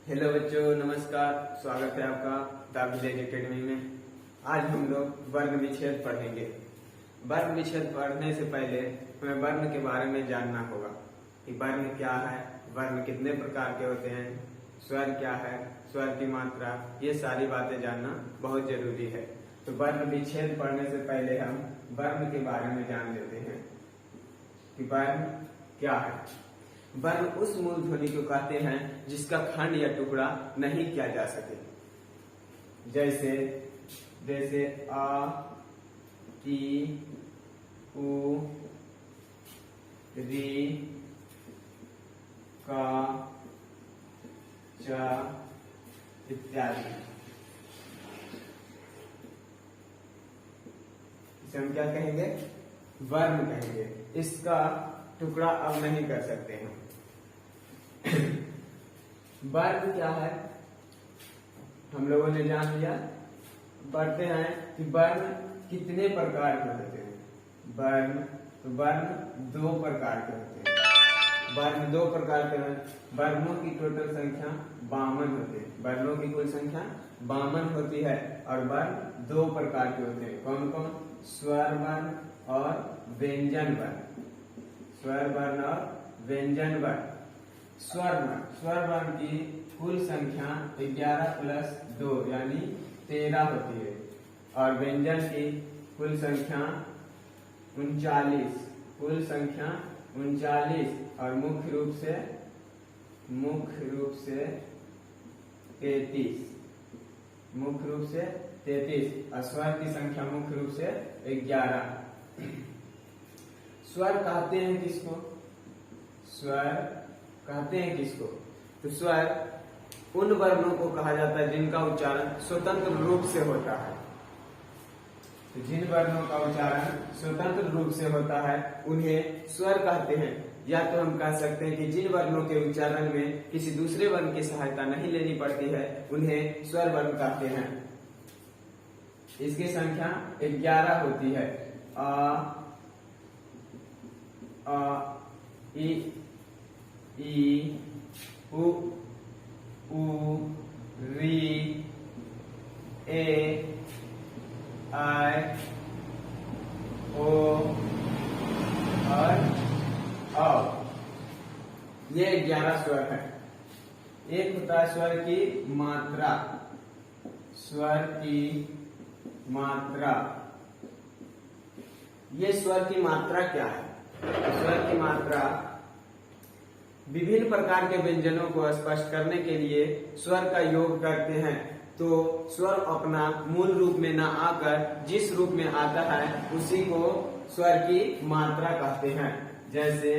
Hello बच्चों, नमस्कार। स्वागत है आपका द विलेज एकेडमी में। आज हम लोग वर्ण विच्छेद पढ़ेंगे। वर्ण विच्छेद पढ़ने से पहले हमें वर्ण के बारे में जानना होगा कि वर्ण क्या है, वर्ण कितने प्रकार के होते हैं, स्वर क्या है, स्वर की मात्रा, ये सारी बातें जानना बहुत जरूरी है। तो वर्ण विच्छेद पढ़ने से पहले हम वर्ण के बारे में जान लेते हैं कि वर्ण क्या है। वर्ण उस मूल ध्वनि को कहते हैं जिसका खंड या टुकड़ा नहीं किया जा सके, जैसे जैसे आ, ई, उ, री, का, च इत्यादि। इसे हम क्या कहेंगे? वर्ण कहेंगे। इसका टुकड़ा अब नहीं कर सकते हैं। वर्ण क्या है हम लोगों ने जान लिया। पढ़ते हैं कि वर्ण कितने प्रकार के होते हैं। वर्ण दो प्रकार के होते हैं। वर्ण दो प्रकार के हैं। वर्णों की टोटल संख्या 52 होती है। वर्णों की कुल संख्या 52 होती है और वर्ण दो प्रकार के होते हैं। कौन कौन? स्वर वर्ण और व्यंजन वर्ण। स्वर वर्ण और व्यंजन वर्ण। स्वर वर्ण की कुल संख्या 11 प्लस 2 यानी 13 होती है और व्यंजन की कुल संख्या 39। कुल संख्या 39 और मुख्य रूप से 33। मुख्य रूप से 33 और स्वर की संख्या मुख्य रूप से 11। स्वर कहते हैं किसको? स्वर कहते हैं किसको? तो स्वर उन वर्णों को कहा जाता है जिनका उच्चारण स्वतंत्र रूप से होता है। तो जिन वर्णों का उच्चारण स्वतंत्र रूप से होता है उन्हें स्वर कहते हैं। या तो हम कह सकते हैं कि जिन वर्णों के उच्चारण में किसी दूसरे वर्ण की सहायता नहीं लेनी पड़ती है उन्हें स्वर वर्ण कहते हैं। इसकी संख्या 11 होती है। आ, ई, उ, री, ए, आई, ओ और औ। ये 11 स्वर है। एक होता है स्वर की मात्रा। स्वर की मात्रा। ये स्वर की मात्रा क्या है? स्वर की मात्रा विभिन्न प्रकार के व्यंजनों को स्पष्ट करने के लिए स्वर का योग करते हैं। तो स्वर अपना मूल रूप में ना आकर जिस रूप में आता है उसी को स्वर की मात्रा कहते हैं। जैसे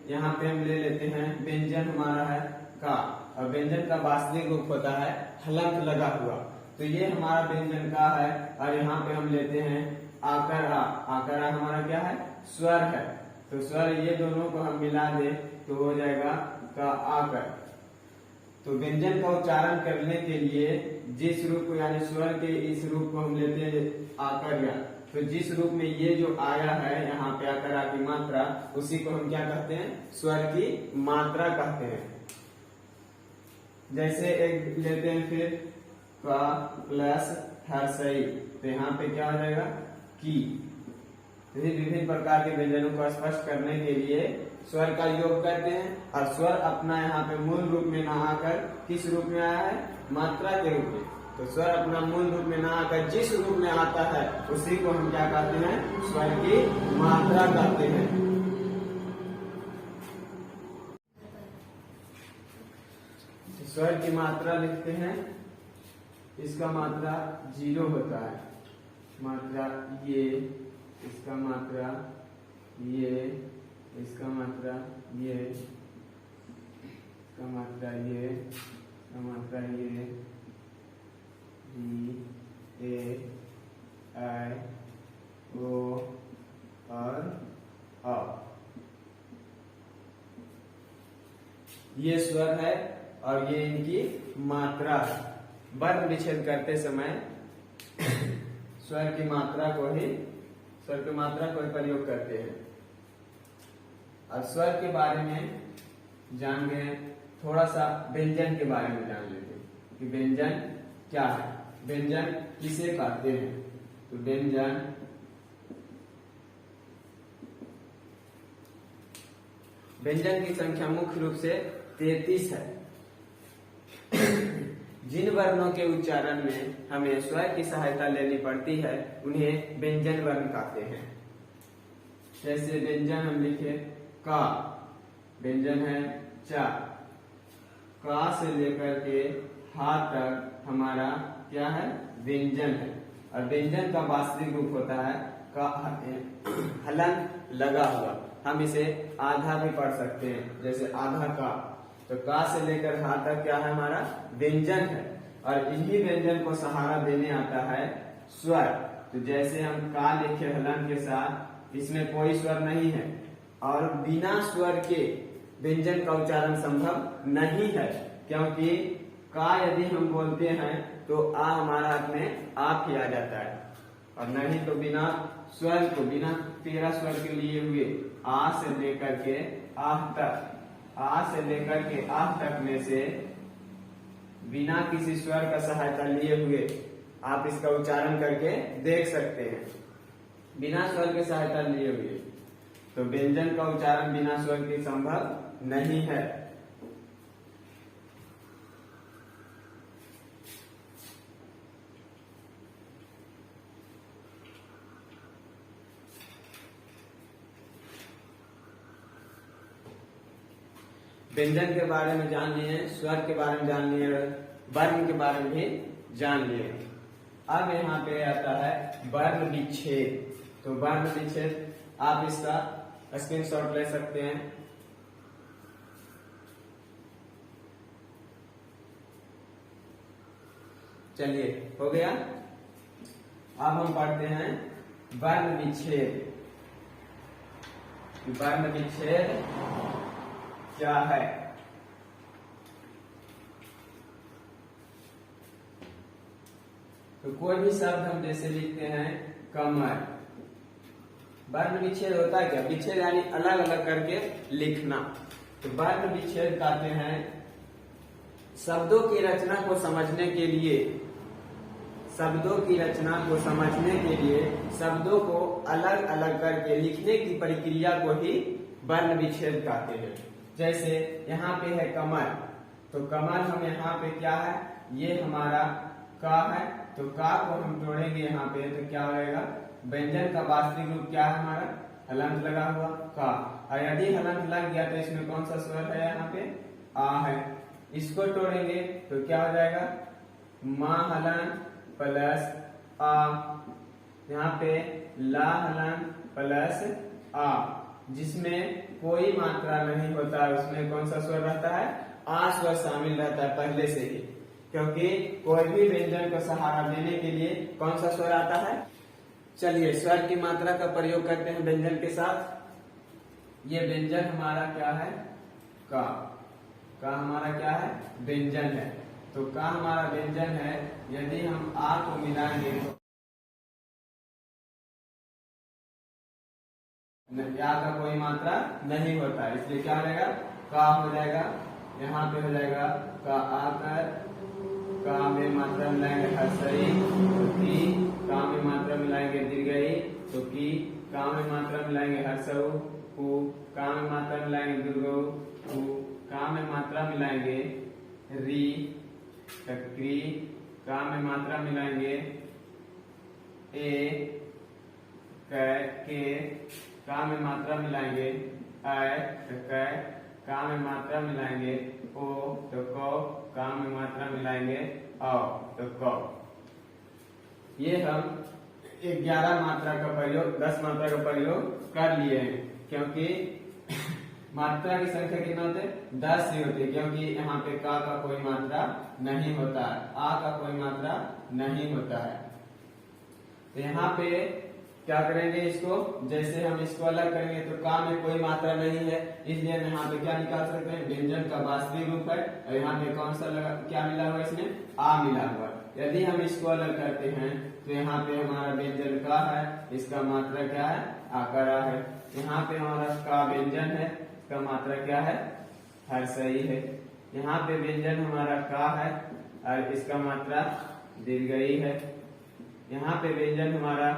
यहाँ पे हम ले लेते हैं व्यंजन हमारा है का और व्यंजन का वास्तविक रूप होता है हलंत लगा हुआ। तो ये हमारा व्यंजन का है और यहाँ पे हम लेते हैं आकर आ। आकर आ हमारा क्या है? स्वर है। तो स्वर ये दोनों को हम मिला दे तो हो जाएगा का आकर। तो व्यंजन का उच्चारण करने के लिए जिस रूप को यानी स्वर के इस रूप को हम लेते हैं आकर या। तो जिस रूप में ये जो आया है यहाँ पे आकर आ की मात्रा उसी को हम क्या कहते हैं? स्वर की मात्रा कहते हैं। जैसे एक लेते हैं फिर का प्लस हर्षई। तो यहाँ पे क्या हो जाएगा? की। विभिन्न प्रकार के व्यंजनों को स्पष्ट करने के लिए स्वर का योग करते हैं और स्वर अपना यहाँ पे मूल रूप में ना आकर किस रूप में आया है? मात्रा के रूप में। तो स्वर अपना मूल रूप में ना आकर जिस रूप में आता है उसी को हम क्या कहते हैं? स्वर की मात्रा कहते हैं। स्वर की मात्रा लिखते हैं। इसका मात्रा 0 होता है। मात्रा ये, इसका मात्रा ये, इसका मात्रा ये, इसका मात्रा ये, इसका मात्रा ये, ई, ए, आई, ओ और आ। ये स्वर है और ये इनकी मात्रा है। वर्ण विच्छेद करते समय स्वर की मात्रा को ही प्रयोग करते हैं। और स्वर के बारे में जान गए थोड़ा सा व्यंजन के बारे में जान लेते हैं कि व्यंजन क्या है, व्यंजन किसे कहते हैं। तो व्यंजन की संख्या मुख्य रूप से 33 है। जिन वर्णों के उच्चारण में हमें स्वर की सहायता लेनी पड़ती है उन्हें व्यंजन वर्ण कहते हैं। जैसे व्यंजन हम लिखे का, व्यंजन है चा, का से लेकर के हा तक हमारा क्या है, व्यंजन है। और व्यंजन का वास्तविक रूप होता है का हलन लगा हुआ। हम इसे आधा भी पढ़ सकते हैं, जैसे आधा का। तो का से लेकर हा तक क्या है, हमारा व्यंजन है। और इन्हीं व्यंजन को सहारा देने आता है स्वर। तो जैसे हम का लिखे हलन के साथ, इसमें कोई स्वर नहीं है और बिना स्वर के व्यंजन का उच्चारण संभव नहीं है, क्योंकि का यदि हम बोलते हैं तो आ हमारा अपने आप ही आ जाता है, और नहीं तो बिना स्वर को, बिना 13 स्वर के लिए हुए आ से लेकर के आह तक, आ से लेकर के आह तक में से बिना किसी स्वर का सहायता लिए हुए आप इसका उच्चारण करके देख सकते हैं, बिना स्वर की सहायता लिए हुए। तो व्यंजन का उच्चारण बिना स्वर के संभव नहीं है। व्यंजन के बारे में जान लिए, स्वर के बारे में जान लिए, वर्ण के बारे में भी जान लिए। अब यहाँ पे आता है वर्ण विच्छेद। तो वर्ण विच्छेद आप इसका स्क्रीनशॉट ले सकते हैं। चलिए, हो गया। अब हम पढ़ते हैं वर्ण विच्छेद। वर्ण विच्छेद क्या है? तो कोई भी शब्द हम जैसे लिखते हैं कमर, वर्ण विच्छेद होता है क्या? विच्छेद यानी अलग अलग करके लिखना। तो वर्ण विच्छेद कहते हैं शब्दों की रचना को समझने के लिए, शब्दों की रचना को समझने के लिए शब्दों को अलग अलग करके लिखने की प्रक्रिया को ही वर्ण विच्छेद कहते हैं। जैसे यहाँ पे है कमर, तो कमर हम यहाँ पे क्या है, ये हमारा का है, तो का को हम तोड़ेंगे यहाँ पे तो क्या हो जाएगा, व्यंजन का वास्तविक रूप क्या है हमारा, हलंत लगा हुआ का। और यदि हलंत लग गया तो इसमें कौन सा स्वर है, यहाँ पे आ है। इसको तोड़ेंगे तो क्या हो जाएगा, मा हलंत प्लस आ, यहाँ पे ला हलंत प्लस आ, जिसमें कोई मात्रा नहीं होता है, उसमें कौन सा स्वर रहता है, आ स्वर शामिल रहता है पहले से ही, क्योंकि कोई भी व्यंजन को सहारा देने के लिए कौन सा स्वर आता है। चलिए स्वर की मात्रा का प्रयोग करते हैं व्यंजन के साथ। ये व्यंजन हमारा क्या है, का हमारा क्या है, व्यंजन है। तो का हमारा व्यंजन है, यदि हम आ को मिलाएंगे तो या का कोई मात्रा नहीं होता है, इसलिए क्या हो जाएगा, का हो जाएगा। यहाँ पे हो जाएगा का आकर, का में मात्रा मिलाएंगे हर्षई तो की, का में मात्रा मिलाएंगे दीर्घई तो की, का में मात्रा मिलाएंगे हर्षऊ कु, का में मात्रा मिलाएंगे दीर्घऊ कु, का में मात्रा मिलाएंगे री तक्री, का में मात्रा मिलाएंगे ए के, का में मात्रा मिलाएंगे अ तो कै, का में मात्रा मिलाएंगे ओ तो कौ, का में मात्रा मिलाएंगे औ तो कौ। ये हम 11 मात्रा का प्रयोग, 10 मात्रा का प्रयोग कर लिए हैं, क्योंकि मात्रा की संख्या कितना होते हैं, 10 ही होती है, क्योंकि यहाँ पे का कोई मात्रा नहीं होता है, आ का कोई मात्रा नहीं होता है। तो यहाँ पे क्या करेंगे, इसको जैसे हम इसको अलग करेंगे तो का में कोई मात्रा नहीं है, इसलिए हम यहाँ पे क्या निकाल सकते हैं, व्यंजन का वास्तविक रूप है, और यहाँ पे कौन सा लगा, क्या मिला हुआ, इसमें आ मिला हुआ। यदि हम इसको अलग करते हैं तो यहाँ पे हमारा व्यंजन का है, इसका मात्रा क्या है, आकरा है। यहाँ पे हमारा का व्यंजन है, इसका मात्रा क्या है, हर्षई है। यहाँ पे व्यंजन हमारा का है और इसका मात्रा दीर्घई है। यहाँ पे व्यंजन हमारा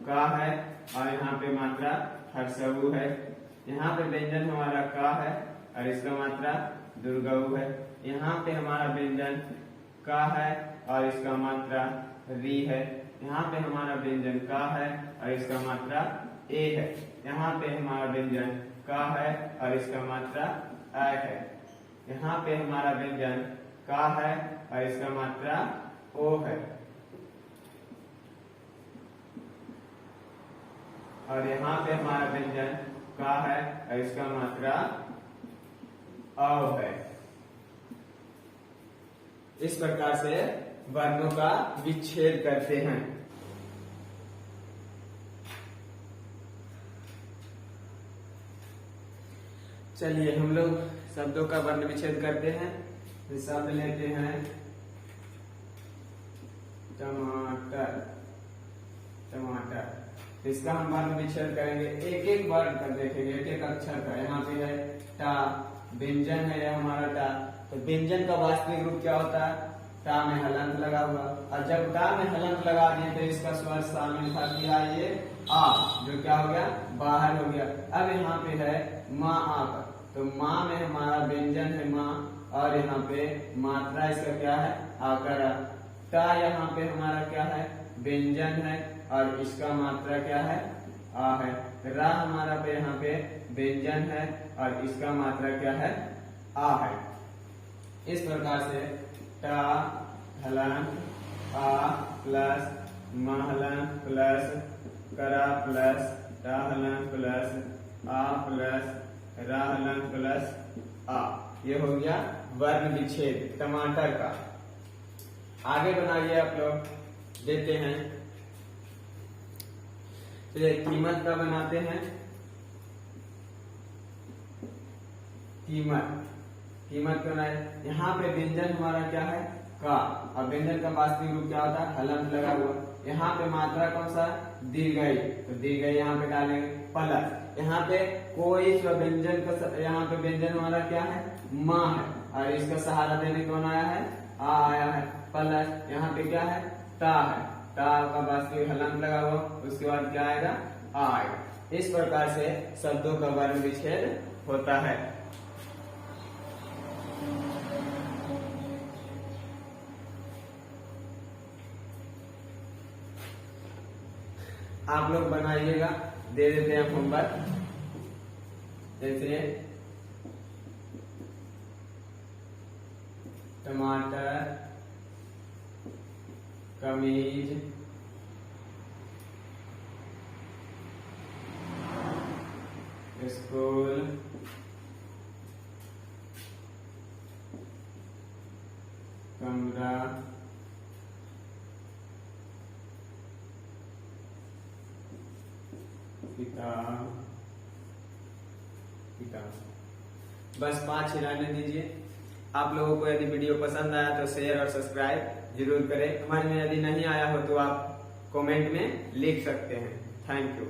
का है और यहाँ पे मात्रा हर्षऊ है। यहाँ पे व्यंजन हमारा का है और इसका मात्रा दुर्गऊ है। यहाँ पे हमारा व्यंजन का है और इसका मात्रा री है। यहाँ पे हमारा व्यंजन का है और इसका मात्रा ए है। यहाँ पे हमारा व्यंजन का है और इसका मात्रा अ है। यहाँ पे हमारा व्यंजन का है और इसका मात्रा ओ है। और यहाँ पे हमारा व्यंजन का है और इसका मात्रा अ है। इस प्रकार से वर्णों का विच्छेद करते हैं। चलिए हम लोग शब्दों का वर्ण विच्छेद करते हैं। शब्द लेते हैं टमाटर। टमाटर, इसका हम वर्ण विच्छेद करेंगे। एक एक वर्ण का देखेंगे, एक एक अक्षर का। यहाँ पे है टा, व्यंजन है यह हमारा टा। तो व्यंजन का वास्तविक रूप क्या होता है? टा में हलंत लगा हुआ। और जब टा में हलंत लगा दिए तो इसका स्वर शामिल था दिया ये आ, जो क्या हो गया? बाहर हो गया। अब यहाँ पे है माँ आकर, तो माँ में हमारा व्यंजन है माँ और यहाँ पे मात्रा इसका क्या है? आकर। टा यहाँ पे हमारा क्या है? व्यंजन है और इसका मात्रा क्या है? आ है। रा हमारा पे यहाँ पे व्यंजन है और इसका मात्रा क्या है? आ है। इस प्रकार से टा हलंत आ प्लस मा हलंत प्लस करा प्लस टा हलंत प्लस आ प्लस रा हलंत प्लस आ, ये हो गया वर्ण विच्छेद टमाटर का। आगे बनाइए आप लोग, देते हैं। चलिए कीमत का बनाते हैं। कीमत, कीमत का बनाए। यहाँ पे व्यंजन हमारा क्या है? का। अब व्यंजन का वास्तविक रूप क्या होता है? हलंत लगा हुआ। यहाँ पे मात्रा कौन सा? दीर्घई, तो दीर्घई यहाँ पे डालेंगे। प्लस यहाँ पे कोई व्यंजन का, यहाँ पे व्यंजन हमारा क्या है? माँ है और इसका सहारा देने कौन आया है? आ आया है। प्लस यहाँ पे क्या है? टा है। टा का वास्तविक हलंत लगा हुआ, उसके बाद क्या आएगा? आ आएगा। इस प्रकार से शब्दों का वर्ण विच्छेद होता है। आप लोग बनाइएगा, दे देते हैं होमवर्क। जैसे टमाटर, कमीज, स्कूल, कमरा, किताब, किताब। बस 5 ही रहने दीजिए। आप लोगों को यदि वीडियो पसंद आया तो शेयर और सब्सक्राइब जरूर करें। समझ में यदि नहीं आया हो तो आप कमेंट में लिख सकते हैं। Thank you.